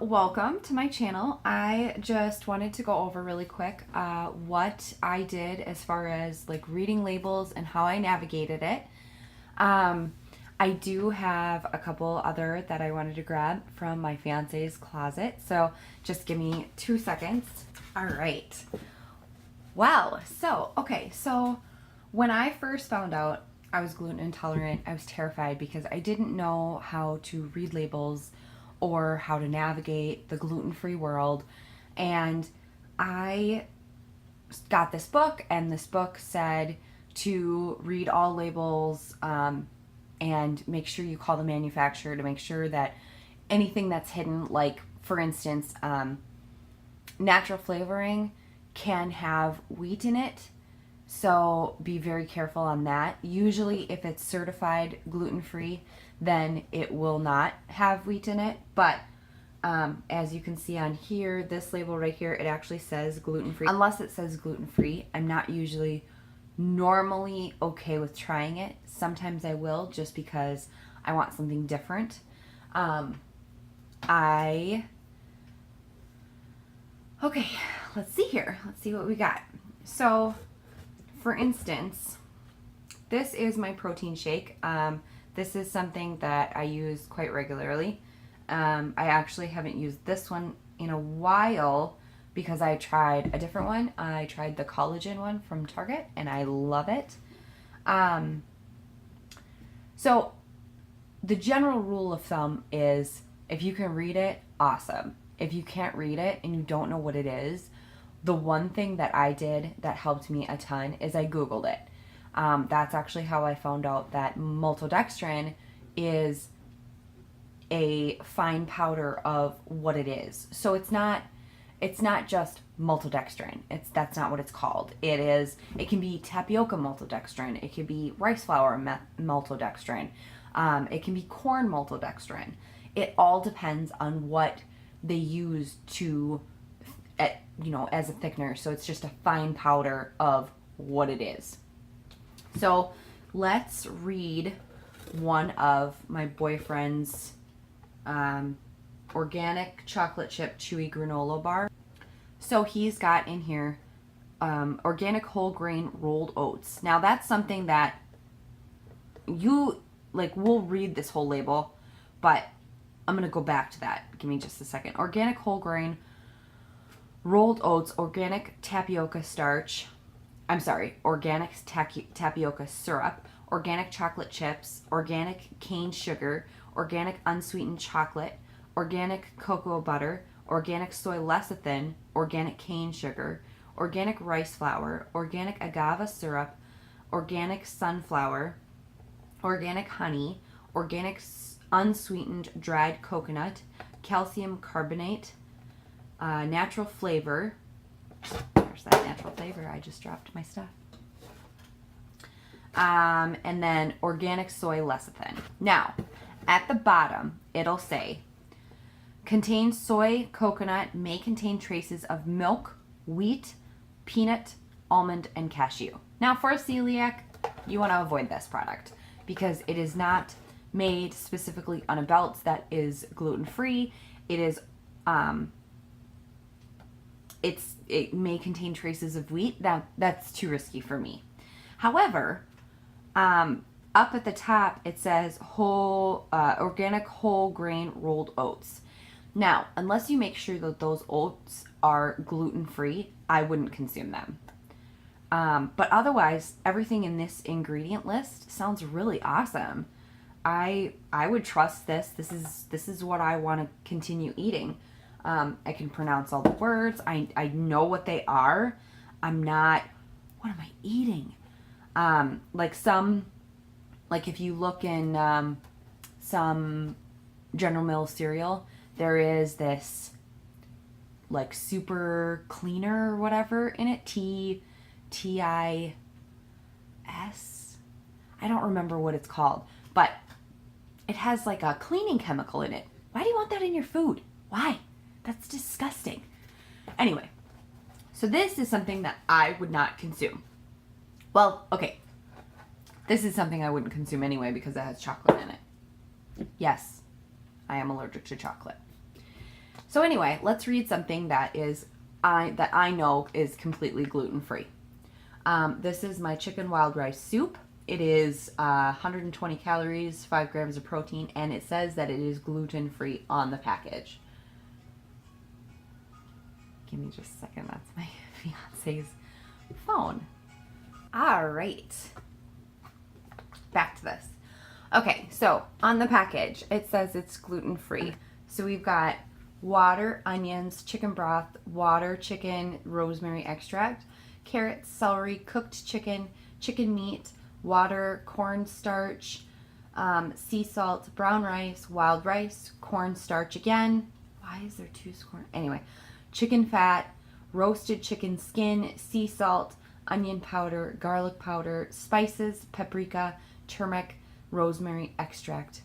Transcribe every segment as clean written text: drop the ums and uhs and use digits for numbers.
Welcome to my channel. I just wanted to go over really quick what I did as far as like reading labels and how I navigated it. I do have a couple other that I wanted to grab from my fiance's closet, so just give me 2 seconds. All right. Well, so when I first found out I was gluten intolerant, I was terrified because I didn't know how to read labels or how to navigate the gluten-free world. And I got this book, and this book said to read all labels and make sure you call the manufacturer to make sure that anything that's hidden, like for instance, natural flavoring can have wheat in it. So be very careful on that. Usually if it's certified gluten-free, then it will not have wheat in it. But as you can see on here, this label right here, it actually says gluten-free. Unless it says gluten-free, I'm not usually normally okay with trying it. Sometimes I will, just because I want something different. Okay, let's see here. Let's see what we got. So, for instance, this is my protein shake. This is something that I use quite regularly. I actually haven't used this one in a while because I tried a different one. I tried the collagen one from Target and I love it. So the general rule of thumb is if you can read it, awesome. If you can't read it and you don't know what it is, the one thing that I did that helped me a ton is I Googled it. That's actually how I found out that maltodextrin is a fine powder of what it is. So it's not just maltodextrin. That's not what it's called. It can be tapioca maltodextrin. It can be rice flour maltodextrin. It can be corn maltodextrin. It all depends on what they use to, as a thickener. So it's just a fine powder of what it is. So let's read one of my boyfriend's organic chocolate chip chewy granola bar. So he's got in here organic whole grain rolled oats. Now that's something that we'll read this whole label, but I'm going to go back to that. Give me just a second. Organic whole grain rolled oats, organic tapioca starch. Organic tapioca syrup, organic chocolate chips, organic cane sugar, organic unsweetened chocolate, organic cocoa butter, organic soy lecithin, organic cane sugar, organic rice flour, organic agave syrup, organic sunflower, organic honey, organic unsweetened dried coconut, calcium carbonate, natural flavor. There's that natural flavor. I just dropped my stuff. And then organic soy lecithin. Now, at the bottom, it'll say, contains soy, coconut, may contain traces of milk, wheat, peanut, almond, and cashew. Now, for a celiac, you want to avoid this product because it is not made specifically on a belt that is gluten-free. It is, it may contain traces of wheat. That's too risky for me. However, up at the top it says organic whole grain rolled oats. Now, unless you make sure that those oats are gluten-free, I wouldn't consume them. But otherwise, everything in this ingredient list sounds really awesome. I would trust this. This is what I want to continue eating. I can pronounce all the words. I know what they are. What am I eating? If you look in some General Mills cereal, there is this like super cleaner or whatever in it. TIS. I don't remember what it's called, but it has like a cleaning chemical in it. Why do you want that in your food? Why? That's disgusting. Anyway, so this is something that I would not consume. Well, okay. This is something I wouldn't consume anyway because it has chocolate in it. Yes, I am allergic to chocolate. So anyway, let's read something that I know is completely gluten-free. This is my chicken wild rice soup. It is 120 calories, 5 grams of protein, and it says that it is gluten-free on the package. Give me just a second. That's my fiance's phone. All right. Back to this. Okay, so on the package, it says it's gluten-free. So we've got water, onions, chicken broth, water, chicken, rosemary extract, carrots, celery, cooked chicken, chicken meat, water, cornstarch, sea salt, brown rice, wild rice, cornstarch again. Why is there two corn? Anyway, chicken fat, roasted chicken skin, sea salt, onion powder, garlic powder, spices, paprika, turmeric, rosemary extract,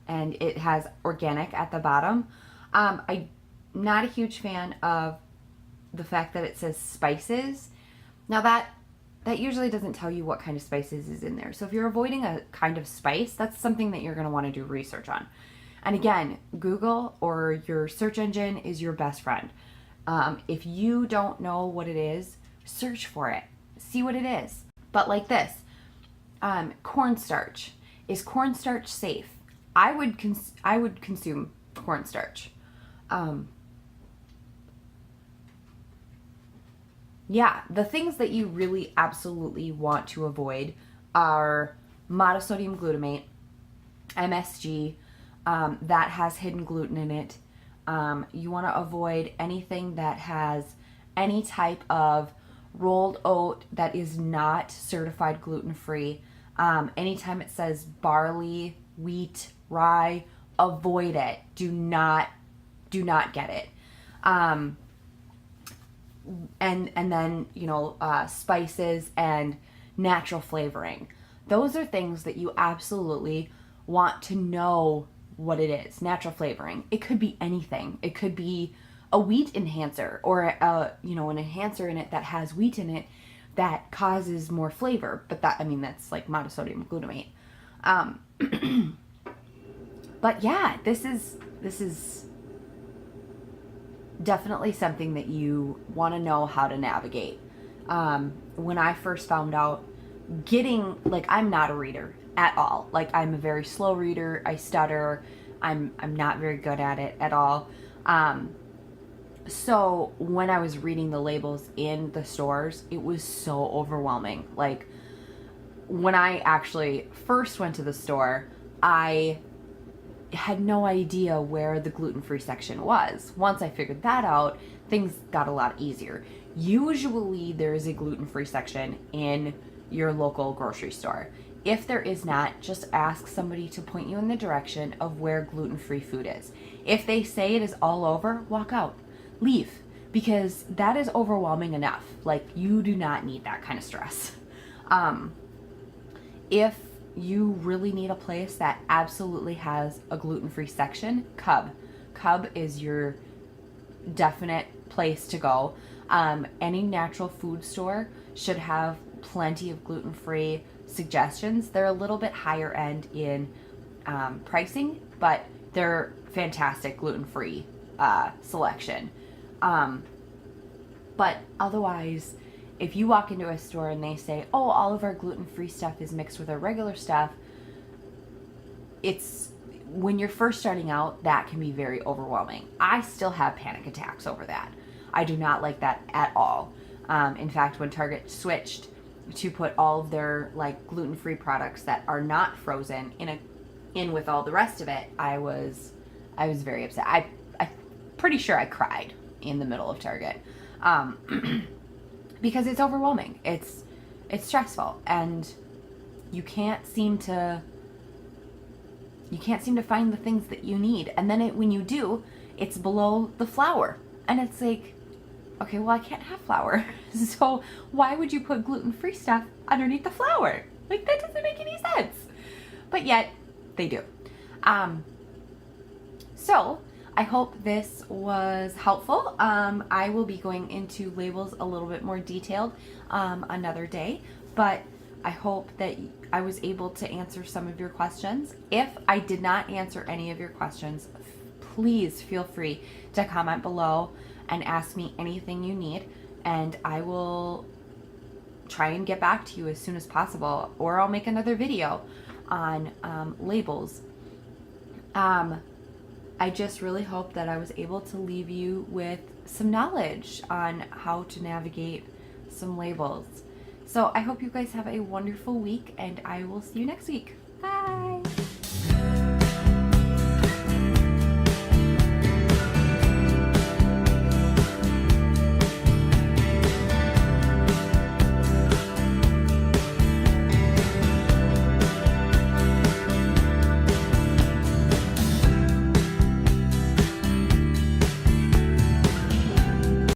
and it has organic at the bottom. I'm not a huge fan of the fact that it says spices. Now that usually doesn't tell you what kind of spices is in there. So if you're avoiding a kind of spice, that's something that you're going to want to do research on. And again, Google or your search engine is your best friend. If you don't know what it is, search for it. See what it is. But like this, cornstarch. Is cornstarch safe? I would consume cornstarch. Yeah, the things that you really absolutely want to avoid are monosodium glutamate, MSG, that has hidden gluten in it. You want to avoid anything that has any type of rolled oat that is not certified gluten-free. Anytime it says barley, wheat, rye, avoid it. Do not get it. And then, spices and natural flavoring. Those are things that you absolutely want to know what it is. Natural flavoring. It could be anything. It could be a wheat enhancer or an enhancer in it that has wheat in it that causes more flavor. But that's like monosodium glutamate. But yeah, this is definitely something that you want to know how to navigate. When I first found out, I'm not a reader at all. Like, I'm a very slow reader. I stutter. I'm not very good at it at all. So when I was reading the labels in the stores, it was so overwhelming. Like, when I actually first went to the store, I had no idea where the gluten-free section was. Once I figured that out, things got a lot easier. Usually there is a gluten-free section in your local grocery store. If there is not, just ask somebody to point you in the direction of where gluten-free food is. If they say it is all over, walk out. Leave. Because that is overwhelming enough. Like, you do not need that kind of stress. If you really need a place that absolutely has a gluten-free section, Cub is your definite place to go. Any natural food store should have plenty of gluten-free suggestions. They're a little bit higher end in pricing, but they're fantastic gluten-free selection. But otherwise, if you walk into a store and they say, oh, all of our gluten-free stuff is mixed with our regular stuff, when you're first starting out, that can be very overwhelming. I still have panic attacks over that. I do not like that at all. In fact, when Target switched to put all of their gluten-free products that are not frozen in with all the rest of it, I was very upset. I'm pretty sure I cried in the middle of Target. Because it's overwhelming. It's stressful, and you can't seem to find the things that you need. And then when you do, it's below the flour. And it's like, okay, well, I can't have flour. So why would you put gluten-free stuff underneath the flour? Like, that doesn't make any sense. But yet, they do. So I hope this was helpful. I will be going into labels a little bit more detailed another day, but I hope that I was able to answer some of your questions. If I did not answer any of your questions, please feel free to comment below and ask me anything you need, and I will try and get back to you as soon as possible, or I'll make another video on labels. I just really hope that I was able to leave you with some knowledge on how to navigate some labels. So I hope you guys have a wonderful week, and I will see you next week. Bye.